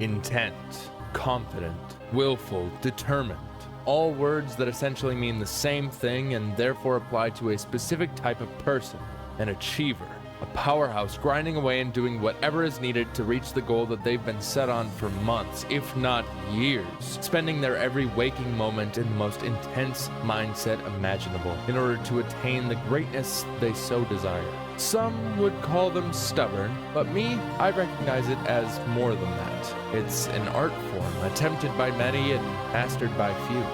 Intent, confident, willful, determined. All words that essentially mean the same thing and therefore apply to a specific type of person, an achiever. A powerhouse grinding away and doing whatever is needed to reach the goal that they've been set on for months, if not years, spending their every waking moment in the most intense mindset imaginable in order to attain the greatness they so desire. Some would call them stubborn, but me, I recognize it as more than that. It's an art form attempted by many and mastered by few.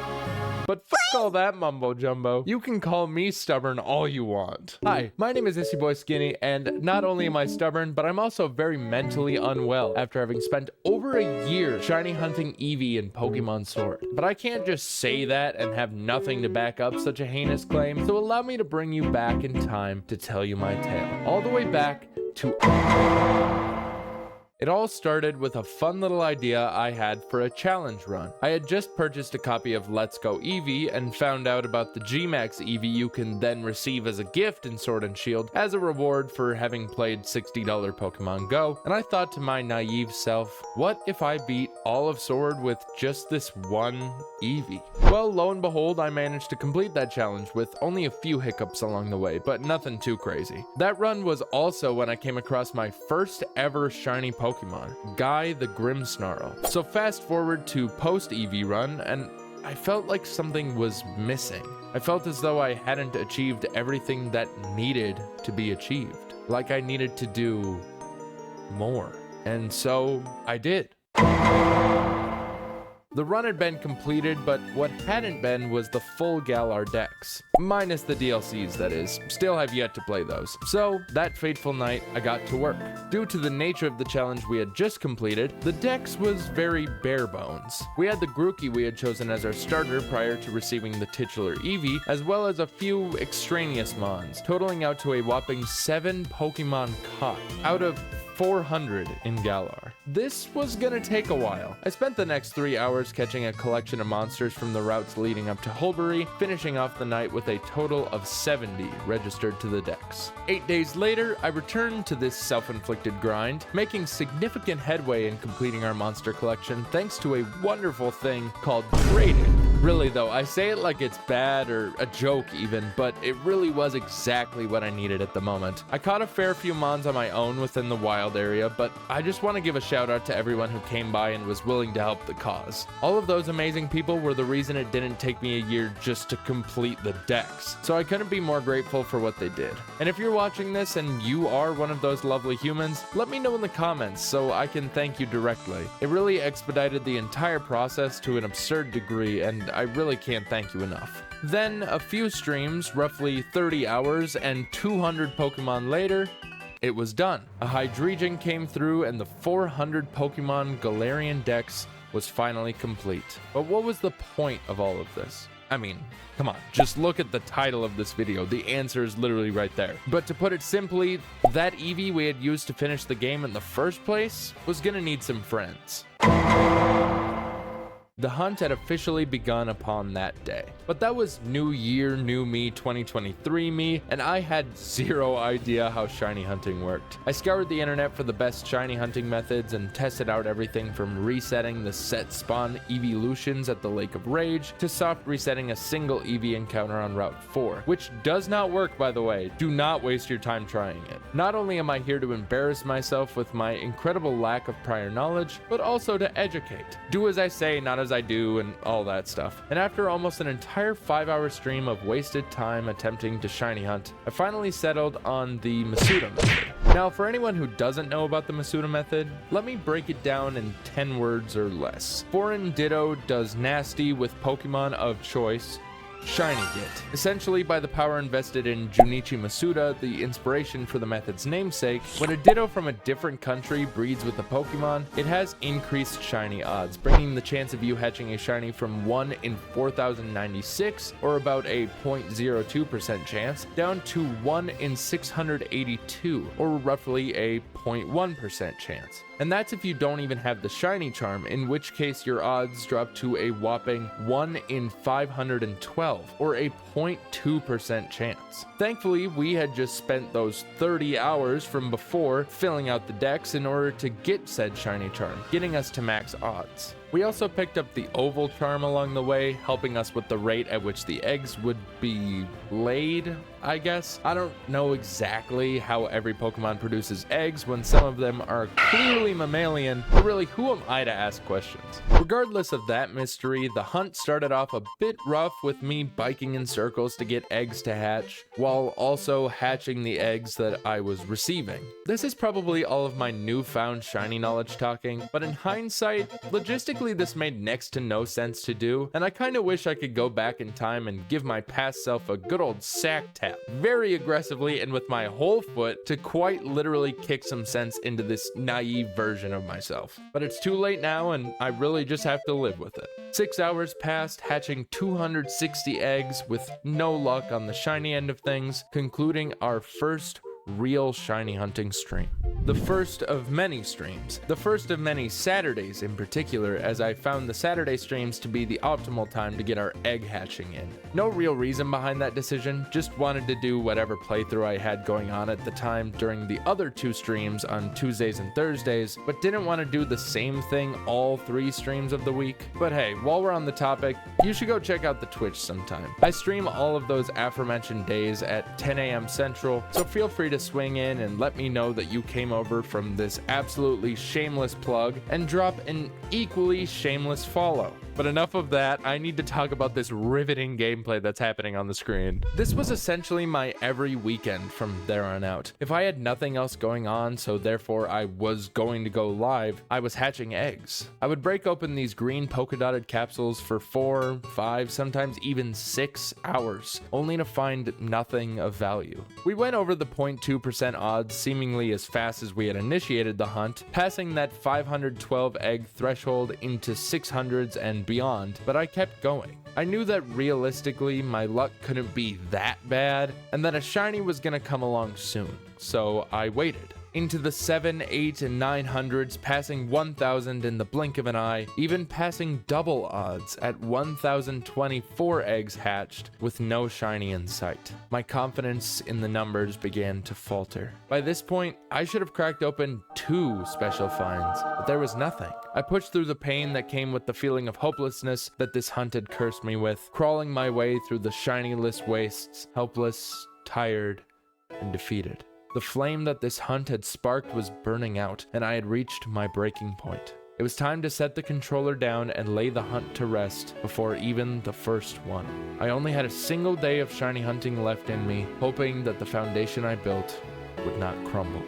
But fuck all that mumbo jumbo. You can call me stubborn all you want. Hi, my name is Issy Boy Skinny, and not only am I stubborn, but I'm also very mentally unwell after having spent over a year shiny hunting Eevee in Pokemon Sword. But I can't just say that and have nothing to back up such a heinous claim, so allow me to bring you back in time to tell you my tale. All the way back to... It all started with a fun little idea I had for a challenge run. I had just purchased a copy of Let's Go Eevee and found out about the G-Max Eevee you can then receive as a gift in Sword and Shield as a reward for having played $60 Pokemon Go, and I thought to my naive self, what if I beat all of Sword with just this one Eevee? Well, lo and behold, I managed to complete that challenge with only a few hiccups along the way, but nothing too crazy. That run was also when I came across my first ever shiny Pokemon, Guy the Grimmsnarl. So fast forward to post Eevee run, and I felt like something was missing. I felt as though I hadn't achieved everything that needed to be achieved. Like I needed to do more. And so I did. The run had been completed, but what hadn't been was the full Galar decks. Minus the DLCs, that is. Still have yet to play those. So, that fateful night, I got to work. Due to the nature of the challenge we had just completed, the decks was very bare bones. We had the Grookey we had chosen as our starter prior to receiving the titular Eevee, as well as a few extraneous mons, totaling out to a whopping 7 Pokemon caught, out of 400 in Galar. This was gonna take a while. I spent the next 3 hours catching a collection of monsters from the routes leading up to Hulbury, finishing off the night with a total of 70 registered to the decks. 8 days later, I returned to this self-inflicted grind, making significant headway in completing our monster collection thanks to a wonderful thing called trading. Really though, I say it like it's bad or a joke even, but it really was exactly what I needed at the moment. I caught a fair few mons on my own within the wild area, but I just want to give a shout out to everyone who came by and was willing to help the cause. All of those amazing people were the reason it didn't take me a year just to complete the decks, so I couldn't be more grateful for what they did. And if you're watching this and you are one of those lovely humans, let me know in the comments so I can thank you directly. It really expedited the entire process to an absurd degree, and I really can't thank you enough. Then, a few streams, roughly 30 hours, and 200 Pokemon later, it was done. A Hydreigon came through and the 400 Pokemon Galarian Dex was finally complete. But what was the point of all of this? I mean, come on, just look at the title of this video. The answer is literally right there. But to put it simply, that Eevee we had used to finish the game in the first place was gonna need some friends. The hunt had officially begun upon that day. But that was New Year, New Me, 2023 me, and I had zero idea how shiny hunting worked. I scoured the internet for the best shiny hunting methods and tested out everything from resetting the set spawn evolutions at the Lake of Rage to soft resetting a single Eevee encounter on Route 4, which does not work, by the way. Do not waste your time trying it. Not only am I here to embarrass myself with my incredible lack of prior knowledge, but also to educate. Do as I say, not as I do, and all that stuff. And after almost an entire 5-hour stream of wasted time attempting to shiny hunt, I finally settled on the Masuda method. Now, for anyone who doesn't know about the Masuda method, let me break it down in 10 words or less. Foreign Ditto does nasty with Pokemon of choice, Shiny Get. Essentially, by the power invested in Junichi Masuda, the inspiration for the method's namesake, when a Ditto from a different country breeds with a Pokemon, it has increased shiny odds, bringing the chance of you hatching a shiny from 1 in 4,096, or about a 0.02% chance, down to 1 in 682, or roughly a 0.1% chance. And that's if you don't even have the shiny charm, in which case your odds drop to a whopping 1 in 512, or a 0.2% chance. Thankfully, we had just spent those 30 hours from before filling out the decks in order to get said shiny charm, getting us to max odds. We also picked up the oval charm along the way, helping us with the rate at which the eggs would be laid, I guess. I don't know exactly how every Pokemon produces eggs when some of them are clearly mammalian, but really, who am I to ask questions? Regardless of that mystery, the hunt started off a bit rough with me biking in circles to get eggs to hatch, while also hatching the eggs that I was receiving. This is probably all of my newfound shiny knowledge talking, but in hindsight, logistically this made next to no sense to do, and I kinda wish I could go back in time and give my past self a good old sack tap, very aggressively and with my whole foot, to quite literally kick some sense into this naive version of myself. But it's too late now, and I really just have to live with it. 6 hours passed, hatching 260 eggs with no luck on the shiny end of things, concluding our first real shiny hunting stream. The first of many streams. The first of many Saturdays in particular, as I found the Saturday streams to be the optimal time to get our egg hatching in. No real reason behind that decision, just wanted to do whatever playthrough I had going on at the time during the other 2 streams on Tuesdays and Thursdays, but didn't want to do the same thing all 3 streams of the week. But hey, while we're on the topic, you should go check out the Twitch sometime. I stream all of those aforementioned days at 10 a.m. Central, so feel free to swing in and let me know that you came over from this absolutely shameless plug and drop an equally shameless follow. But enough of that, I need to talk about this riveting gameplay that's happening on the screen. This was essentially my every weekend from there on out. If I had nothing else going on, so therefore I was going to go live, I was hatching eggs. I would break open these green polka dotted capsules for 4, 5, sometimes even 6 hours, only to find nothing of value. We went over the 0.2% odds seemingly as fast as we had initiated the hunt, passing that 512 egg threshold into 600s and beyond, but I kept going. I knew that realistically my luck couldn't be that bad, and that a shiny was gonna come along soon, so I waited. Into the 7, 8, and 900s, passing 1,000 in the blink of an eye, even passing double odds at 1,024 eggs hatched with no shiny in sight. My confidence in the numbers began to falter. By this point, I should have cracked open 2 special finds, but there was nothing. I pushed through the pain that came with the feeling of hopelessness that this hunt had cursed me with, crawling my way through the shinyless wastes, helpless, tired, and defeated. The flame that this hunt had sparked was burning out, and I had reached my breaking point. It was time to set the controller down and lay the hunt to rest before even the first one. I only had a single day of shiny hunting left in me, hoping that the foundation I built would not crumble.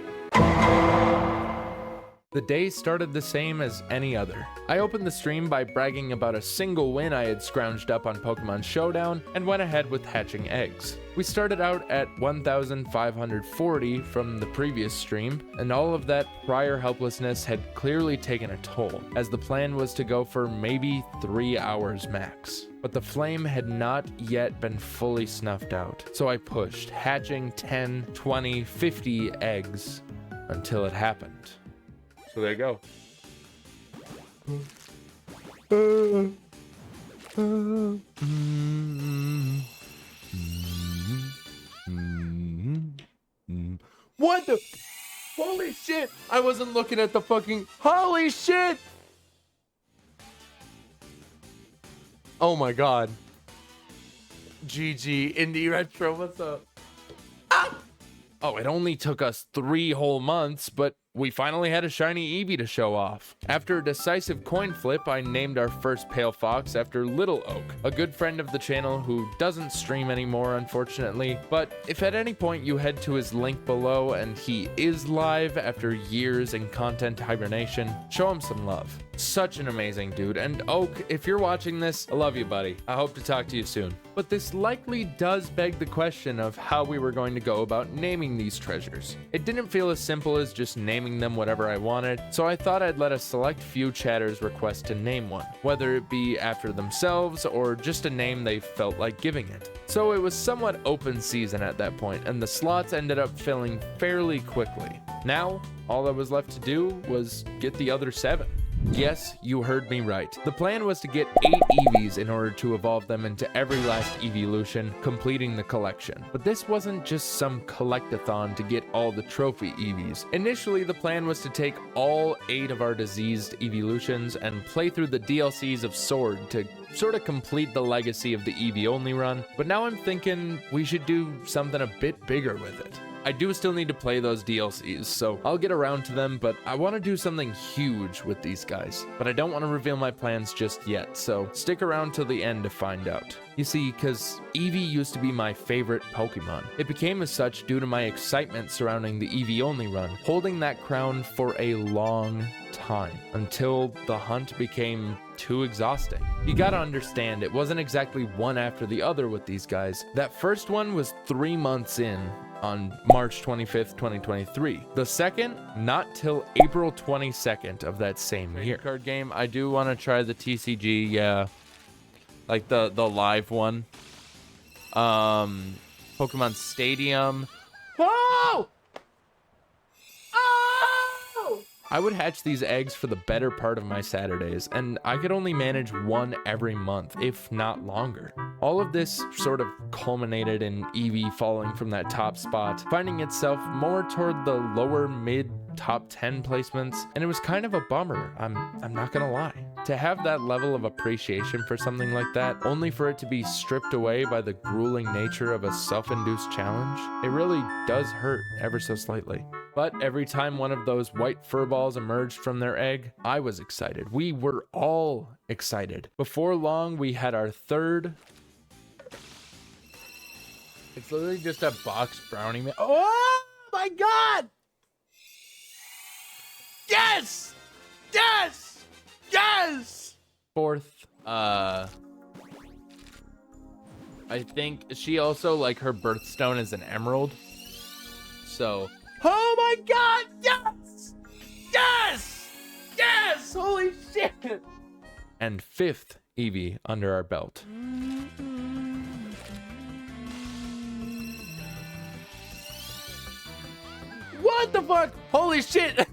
The day started the same as any other. I opened the stream by bragging about a single win I had scrounged up on Pokemon Showdown and went ahead with hatching eggs. We started out at 1,540 from the previous stream, and all of that prior helplessness had clearly taken a toll, as the plan was to go for maybe 3 hours max. But the flame had not yet been fully snuffed out, so I pushed, hatching 10, 20, 50 eggs until it happened. So there you go. What the? Holy shit! I wasn't looking at the fucking. Holy shit! Oh my god. GG Indie Retro, what's up? Ah! Oh, it only took us 3 whole months, but we finally had a shiny Eevee to show off. After a decisive coin flip, I named our first Pale Fox after Little Oak, a good friend of the channel who doesn't stream anymore, unfortunately. But if at any point you head to his link below and he is live after years in content hibernation, show him some love. such an amazing dude. And Oak, if you're watching this, I love you, buddy. I hope to talk to you soon. But this likely does beg the question of how we were going to go about naming these treasures. It didn't feel as simple as just naming them whatever I wanted, so I thought I'd let a select few chatters request to name one, whether it be after themselves or just a name they felt like giving it. So it was somewhat open season at that point, and the slots ended up filling fairly quickly. Now, all that was left to do was get the other 7. Yes, you heard me right. The plan was to get 8 Eevees in order to evolve them into every last evolution, completing the collection. But this wasn't just some collectathon to get all the trophy Eevees. Initially, the plan was to take all 8 of our diseased evolutions and play through the DLCs of Sword to sort of complete the legacy of the Eevee only run. But now I'm thinking we should do something a bit bigger with it. I do still need to play those DLCs, so I'll get around to them, but I want to do something huge with these guys. But I don't want to reveal my plans just yet, so stick around till the end to find out. You see, because Eevee used to be my favorite Pokemon. It became as such due to my excitement surrounding the Eevee only run, holding that crown for a long time, until the hunt became too exhausting. You gotta understand, it wasn't exactly one after the other with these guys. That first one was 3 months in, on March 25th, 2023. The second, not till April 22nd of that same year. Card game, I do want to try the TCG, yeah. Like the live one. Pokemon Stadium. Oh! Oh! I would hatch these eggs for the better part of my Saturdays, and I could only manage one every month, if not longer. All of this sort of culminated in Eevee falling from that top spot, finding itself more toward the lower mid top 10 placements, and it was kind of a bummer, I'm not gonna lie. To have that level of appreciation for something like that, only for it to be stripped away by the grueling nature of a self-induced challenge, it really does hurt ever so slightly. But every time one of those white furballs emerged from their egg, I was excited. We were all excited. Before long, we had our third. It's literally just a box brownie man. Oh my god! Yes! Yes! Yes! Fourth, I think she also, like, her birthstone is an emerald. So, oh my god! Yes! Yes! Yes! Holy shit! And 5th Eevee under our belt. What the fuck? Holy shit!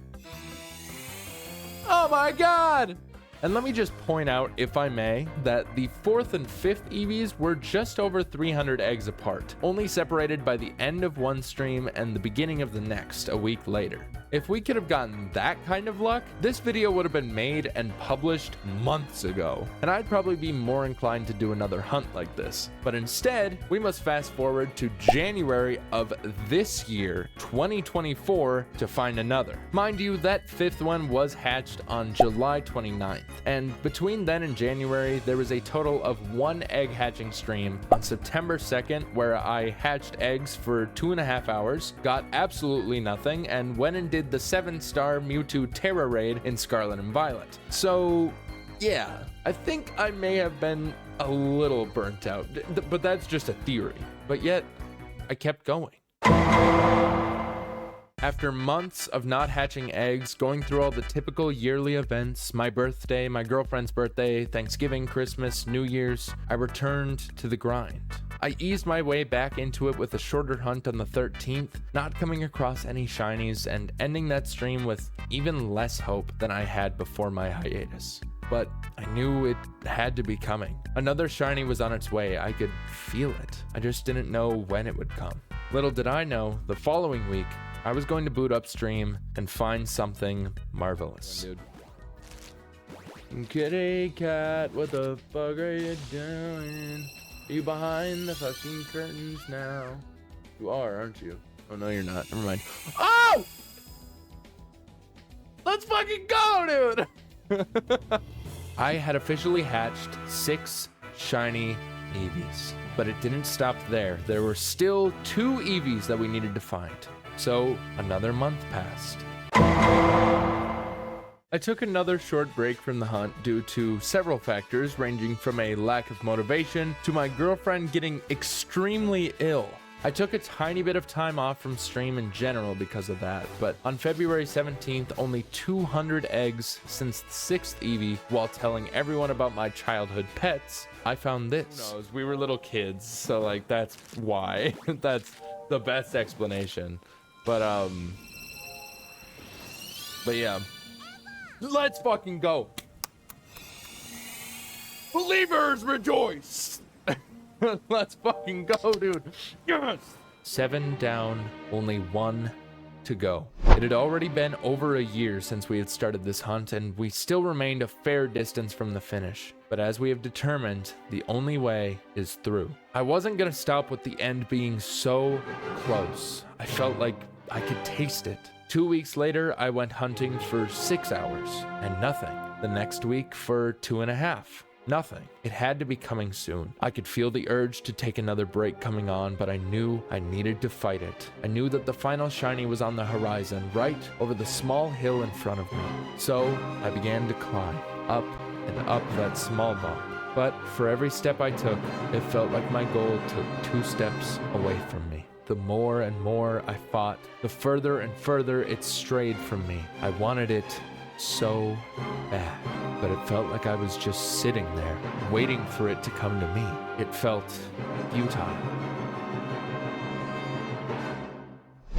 Oh my god! And let me just point out, if I may, that the 4th and 5th Eevees were just over 300 eggs apart, only separated by the end of one stream and the beginning of the next a week later. If we could have gotten that kind of luck, this video would have been made and published months ago, and I'd probably be more inclined to do another hunt like this. But instead, we must fast forward to January of this year, 2024, to find another. Mind you, that 5th one was hatched on July 29th, and between then and January, there was a total of 1 egg hatching stream on September 2nd, where I hatched eggs for 2.5 hours, got absolutely nothing, and went and did the 7-star Mewtwo Terra raid in Scarlet and Violet. So yeah, I think I may have been a little burnt out, but that's just a theory. But yet, I kept going. After months of not hatching eggs, going through all the typical yearly events, my birthday, my girlfriend's birthday, Thanksgiving, Christmas, New Year's, I returned to the grind. I eased my way back into it with a shorter hunt on the 13th, not coming across any shinies, and ending that stream with even less hope than I had before my hiatus. But I knew it had to be coming. Another shiny was on its way. I could feel it. I just didn't know when it would come. Little did I know, the following week, I was going to boot up stream and find something marvelous. Kitty cat, what the fuck are you doing? Are you behind the fucking curtains now? You are, aren't you? Oh, no, you're not. Never mind. Oh! Let's fucking go, dude! I had officially hatched 6 shiny Eevees, but it didn't stop there. There were still 2 Eevees that we needed to find. So another month passed. I took another short break from the hunt due to several factors, ranging from a lack of motivation to my girlfriend getting extremely ill. I took a tiny bit of time off from stream in general because of that, but on February 17th, only 200 eggs since the 6th Eevee, while telling everyone about my childhood pets, I found this. Who knows? We were little kids, so like that's why. That's the best explanation. But yeah. Let's fucking go. Believers rejoice. Let's fucking go, dude. Yes. 7 down, only 1 to go. It had already been over a year since we had started this hunt, and we still remained a fair distance from the finish. But as we have determined, the only way is through. I wasn't gonna stop with the end being so close. I felt like I could taste it. 2 weeks later, I went hunting for 6 hours and nothing. The next week for 2.5. Nothing. It had to be coming soon. I could feel the urge to take another break coming on, but I knew I needed to fight it. I knew that the final shiny was on the horizon, right over the small hill in front of me. So I began to climb up and up that small bump. But for every step I took, it felt like my goal took 2 steps away from me. The more and more I fought, the further and further it strayed from me. I wanted it so bad, but it felt like I was just sitting there, waiting for it to come to me. It felt futile.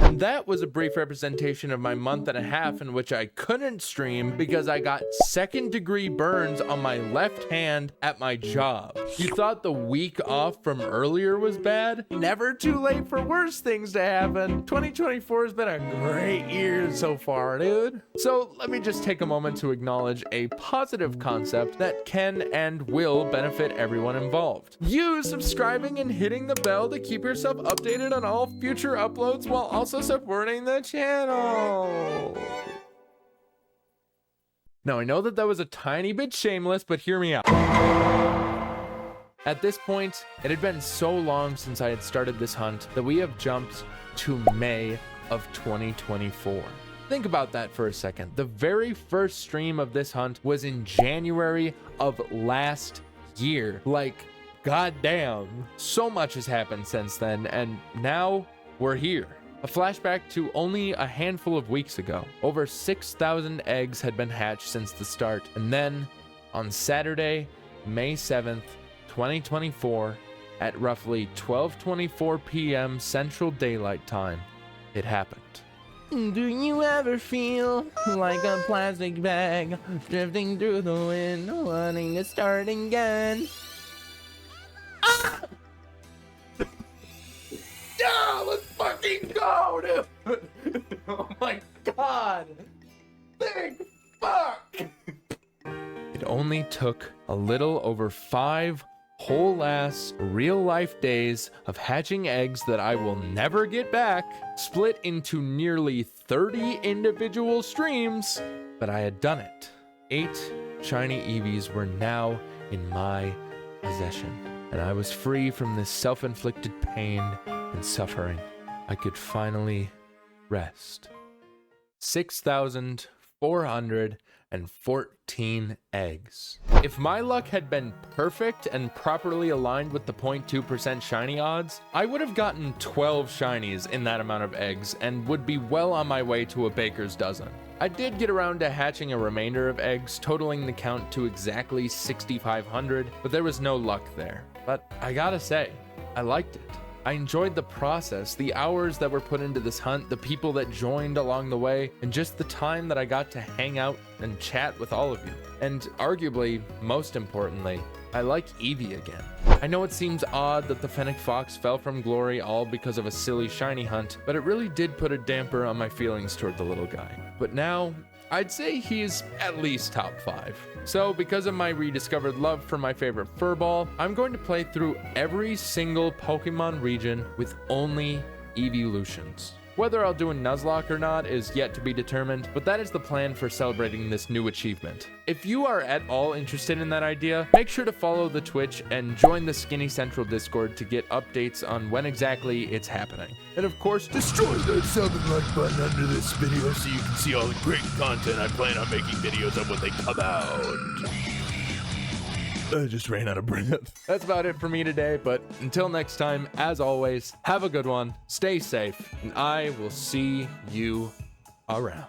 And that was a brief representation of my month and a half in which I couldn't stream because I got 2nd-degree burns on my left hand at my job. You thought the week off from earlier was bad? Never too late for worse things to happen. 2024 has been a great year so far, dude. So let me just take a moment to acknowledge a positive concept that can and will benefit everyone involved. You subscribing and hitting the bell to keep yourself updated on all future uploads while also supporting the channel. Now, I know that was a tiny bit shameless, but hear me out. At this point, it had been so long since I had started this hunt that we have jumped to May of 2024. Think about that for a second. The very first stream of this hunt was in January of last year. Like, goddamn. So much has happened since then, and now we're here. A flashback to only a handful of weeks ago. Over 6,000 eggs had been hatched since the start, and then on Saturday, May 7th, 2024, at roughly 12:24 p.m. Central Daylight Time, it happened. Do you ever feel like a plastic bag drifting through the wind, wanting to start again? Ah! Yeah, let's fucking go, dude! Oh my god! Big fuck! It only took a little over 5 whole ass real life days of hatching eggs that I will never get back, split into nearly 30 individual streams, but I had done it. 8 shiny Eevees were now in my possession, and I was free from this self-inflicted pain and suffering. I could finally rest. 6,414 eggs. If my luck had been perfect and properly aligned with the 0.2% shiny odds, I would have gotten 12 shinies in that amount of eggs and would be well on my way to a baker's dozen. I did get around to hatching a remainder of eggs, totaling the count to exactly 6,500, but there was no luck there. But I gotta say, I liked it. I enjoyed the process, the hours that were put into this hunt, the people that joined along the way, and just the time that I got to hang out and chat with all of you. And arguably, most importantly, I like Eevee again. I know it seems odd that the Fennec Fox fell from glory all because of a silly shiny hunt, but it really did put a damper on my feelings toward the little guy. But now, I'd say he's at least top 5. So because of my rediscovered love for my favorite furball, I'm going to play through every single Pokemon region with only evolutions. Whether I'll do a Nuzlocke or not is yet to be determined, but that is the plan for celebrating this new achievement. If you are at all interested in that idea, make sure to follow the Twitch and join the Skinny Central Discord to get updates on when exactly it's happening. And of course, Destroy that sub and like button under this video so you can see all the great content I plan on making videos of when they come out. I just ran out of breath. That's about it for me today, but until next time, as always, have a good one, stay safe, and I will see you around.